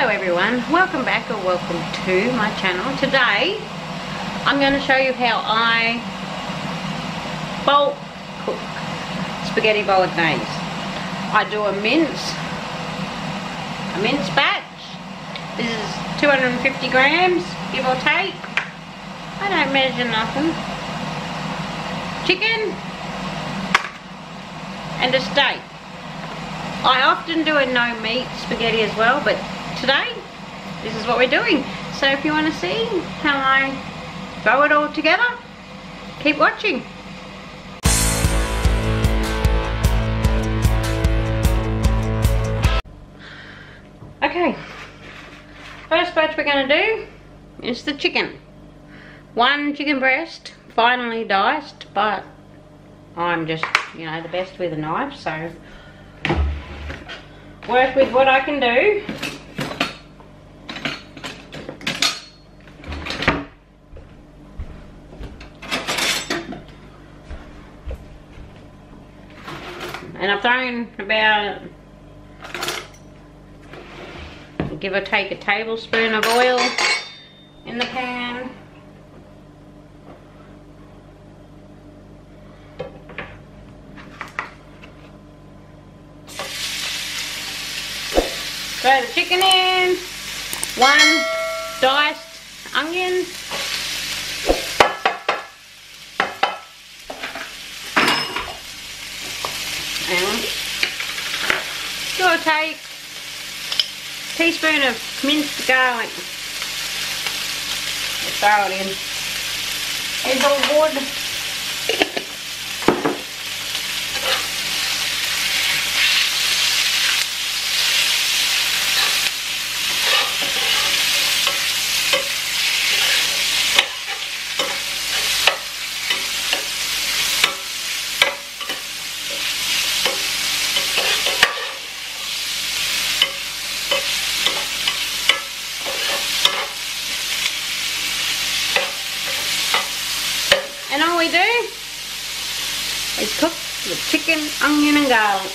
Hello everyone, welcome back or welcome to my channel. Today I'm going to show you how I bulk cook spaghetti bolognese. I do a mince batch. This is 250 grams, give or take. I don't measure nothing. Chicken and a steak. I often do a no meat spaghetti as well, but today this is what we're doing. So if you want to see how I throw it all together, keep watching. Okay, first batch we're going to do is the chicken. One chicken breast, finely diced, but I'm just, you know, the best with a knife, so work with what I can do. And I've thrown about, give or take, a tablespoon of oil in the pan. Throw the chicken in, one diced onion, and give or take a teaspoon of minced garlic. Just throw it in. It's all good. And all we do is cook the chicken, onion and garlic.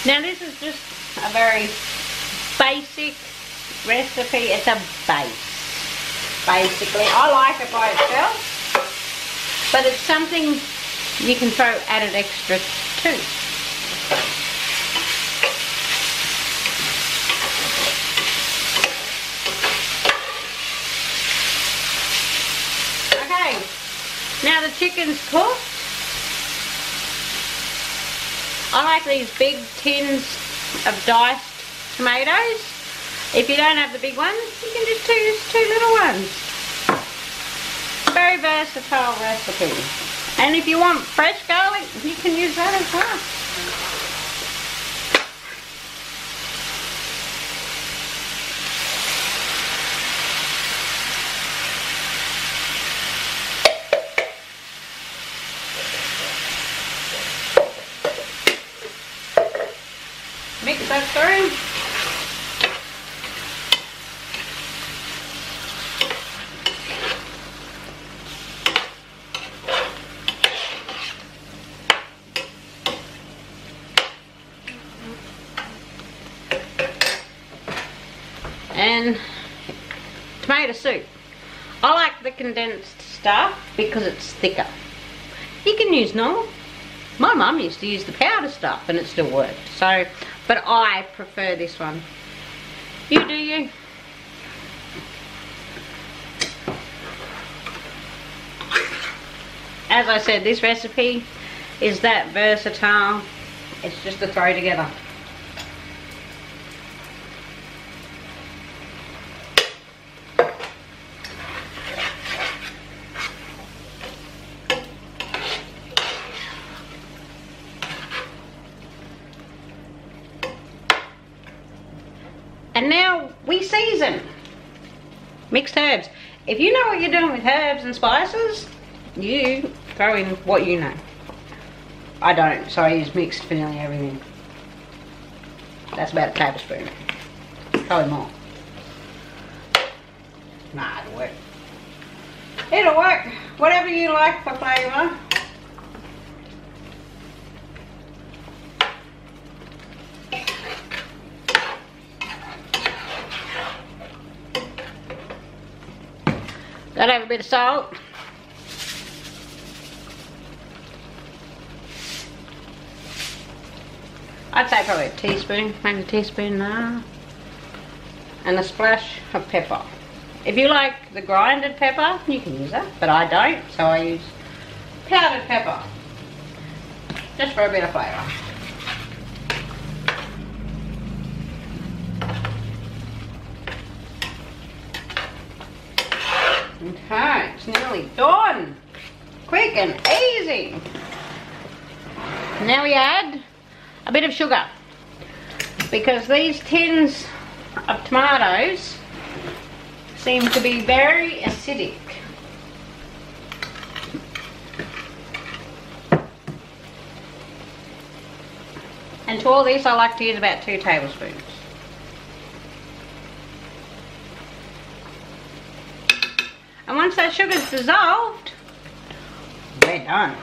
Now this is just a very basic recipe. It's a base, basically. I like it by itself, but it's something you can throw added extra to. Okay, now the chicken's cooked. I like these big tins of diced tomatoes. If you don't have the big ones, you can just use two little ones. Very versatile recipe. And if you want fresh garlic, you can use that as well. Mix that through. And tomato soup. I like the condensed stuff because it's thicker. You can use normal. My mum used to use the powder stuff and it still worked. So, but I prefer this one. You do you. As I said, this recipe is that versatile. It's just to throw together. And now we season. Mixed herbs. If you know what you're doing with herbs and spices, you throw in what you know. I don't, so I use mixed for nearly everything. That's about a tablespoon. Probably more. Nah, it'll work. It'll work. Whatever you like for flavour. Gotta have a bit of salt. I'd say probably a teaspoon, maybe a teaspoon and a half. And a splash of pepper. If you like the grinded pepper, you can use that, but I don't, so I use powdered pepper. Just for a bit of flavour. Okay, it's nearly done. Quick and easy. Now we add a bit of sugar, because these tins of tomatoes seem to be very acidic. And to all this, I like to use about 2 tablespoons. And once that sugar's dissolved, we're done.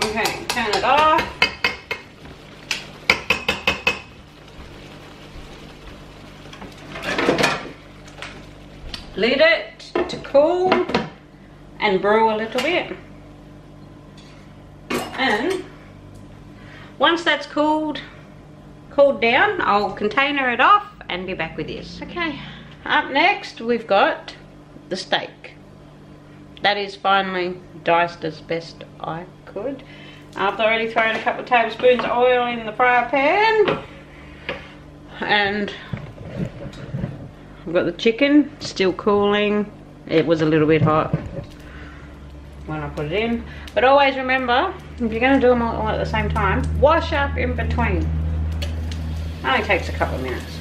Okay, turn it off. Leave it to cool and brew a little bit. And once that's cooled down, I'll container it off and be back with this. Okay, up next we've got the steak. That is finely diced as best I could. I've already thrown a couple of tablespoons of oil in the fry pan. And I've got the chicken still cooling. It was a little bit hot when I put it in. But always remember, if you're going to do them all at the same time, wash up in between. It only takes a couple of minutes.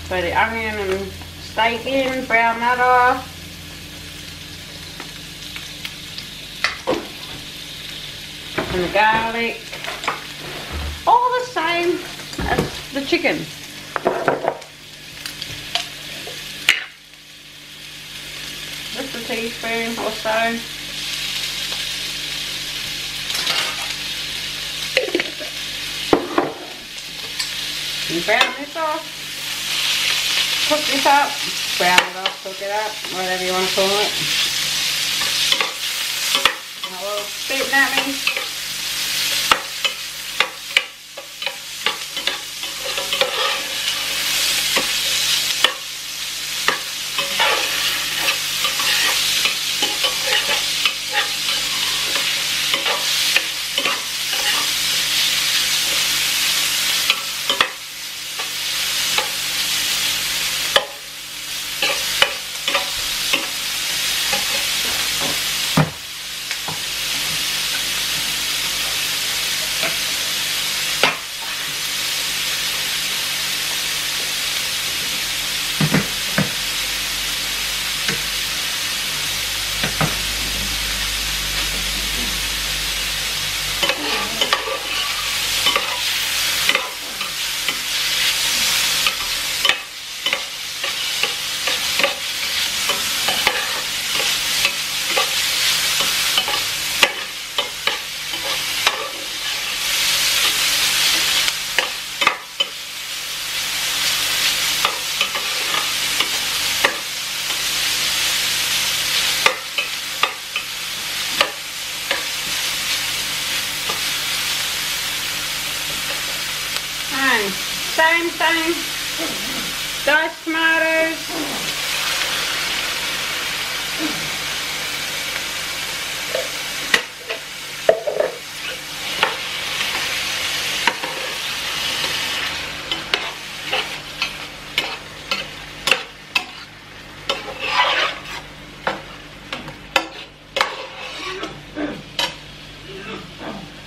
Throw the onion and steak in, brown that off. And the garlic. All the same as the chicken. Just a teaspoon or so. And brown this off. Cook this up. Brown it off, cook it up, whatever you want to call it. Now we'll spit at me. Same. Diced tomatoes.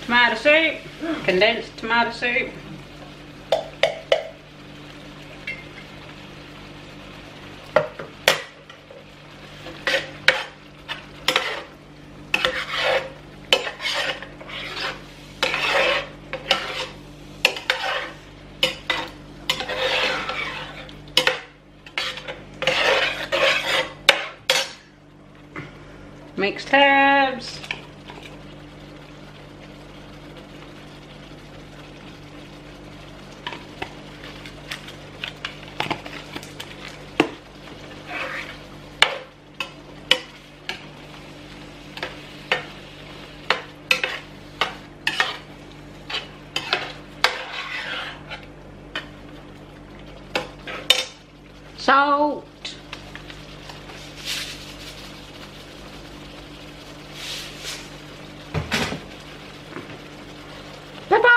Tomato soup, condensed tomato soup. Mixed herbs. Salt. Pepper.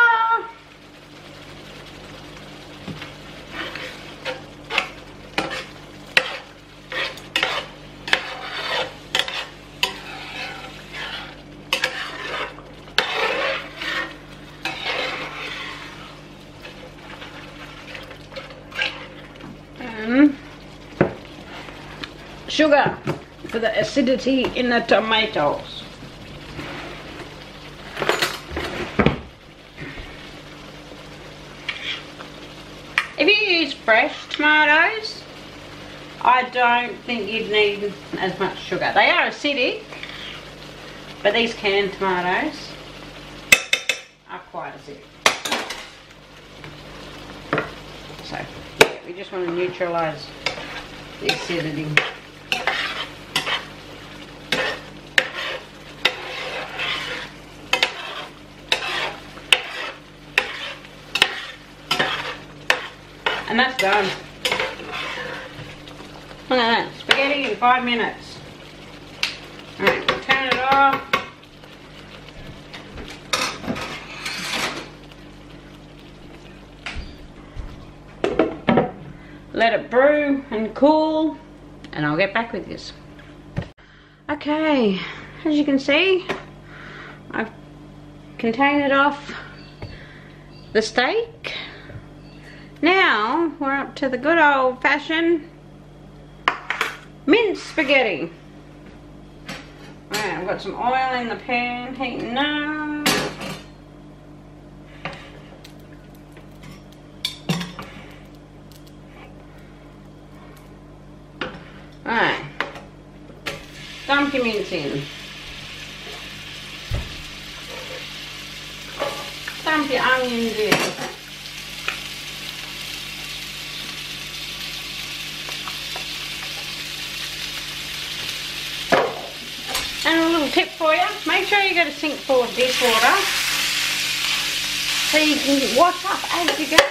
Sugar for the acidity in the tomatoes. If you use fresh tomatoes, I don't think you'd need as much sugar. They are acidic, but these canned tomatoes are quite acidic. So, yeah, we just want to neutralise the acidity. And that's done. Look at that, spaghetti in 5 minutes. Alright, we'll turn it off. Let it brew and cool, and I'll get back with this. Okay, as you can see, I've contained off the steak. Now we're up to the good old-fashioned minced spaghetti. Alright, I've got some oil in the pan heating up. Alright, dump your mince in. Dump your onions in. And a little tip for you, make sure you get a sink full of dishwater so you can wash up as you go.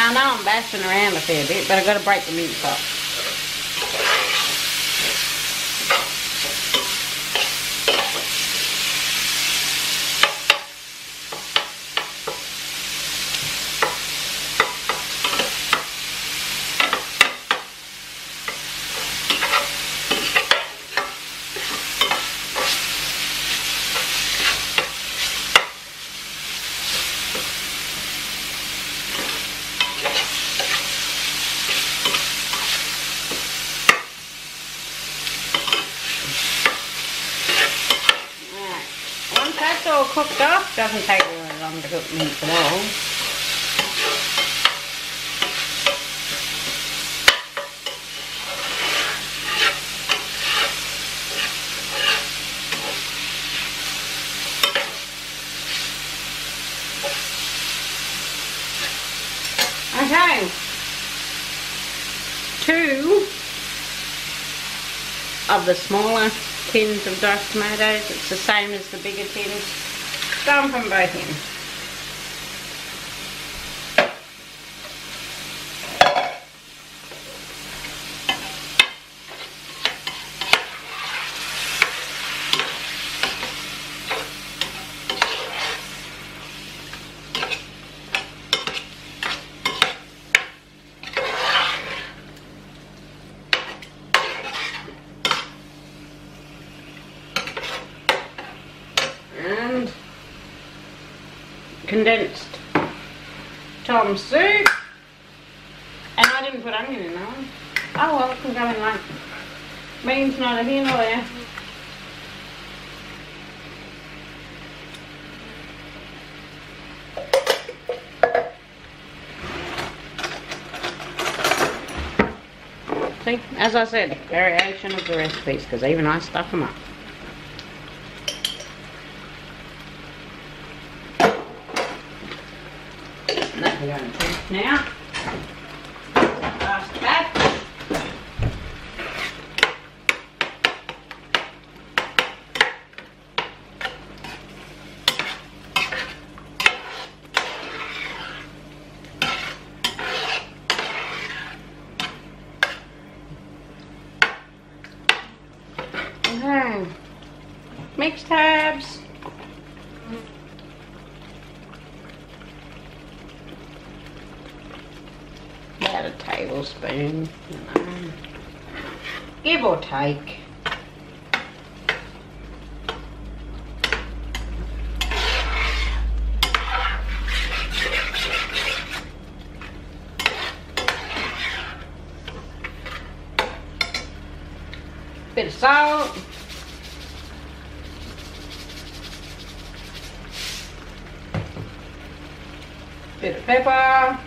I know I'm bashing around a fair bit, but I've got to break the mince up. cooked off. Doesn't take really long to cook mince at all. Okay, 2 of the smaller tins of diced tomatoes. It's the same as the bigger tins. Dump them both in. And condensed tom soup, and I didn't put onion in that one. Oh well, it can go in like beans, neither here nor there. See, as I said, variation of the recipes, because even I stuff them up. We're going to taste now. Last batch. Okay. Mix tabs. About a tablespoon, you know, give or take. Bit of salt. Bit of pepper.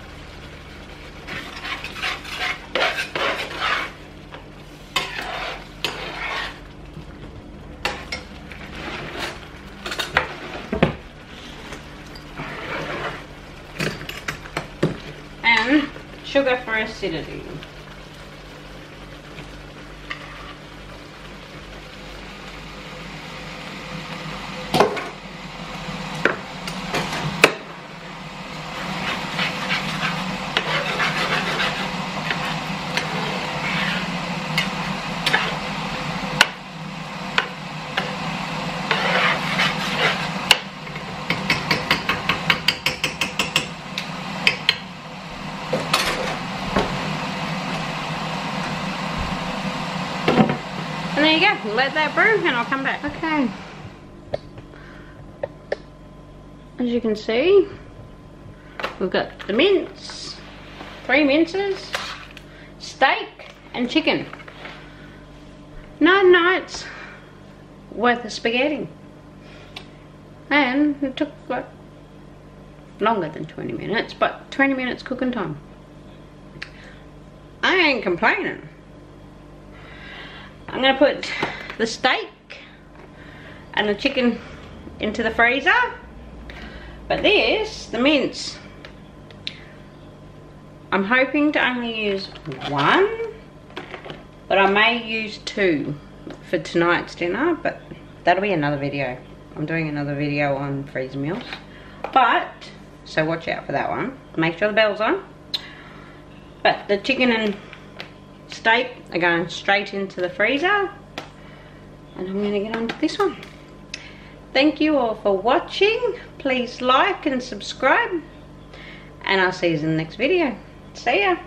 And sugar for acidity. And there you go, let that brew and I'll come back. Okay. As you can see, we've got the mince, 3 minces, steak and chicken. 9 nights worth of spaghetti. And it took like longer than 20 minutes, but 20 minutes cooking time. I ain't complaining. I'm going to put the steak and the chicken into the freezer. But this, the mince, I'm hoping to only use 1. But I may use 2 for tonight's dinner. But that'll be another video. I'm doing another video on freezer meals. But, so watch out for that one. Make sure the bell's on. But the chicken and steak are going straight into the freezer, and I'm going to get on to this one. Thank you all for watching. Please like and subscribe, and I'll see you in the next video. See ya.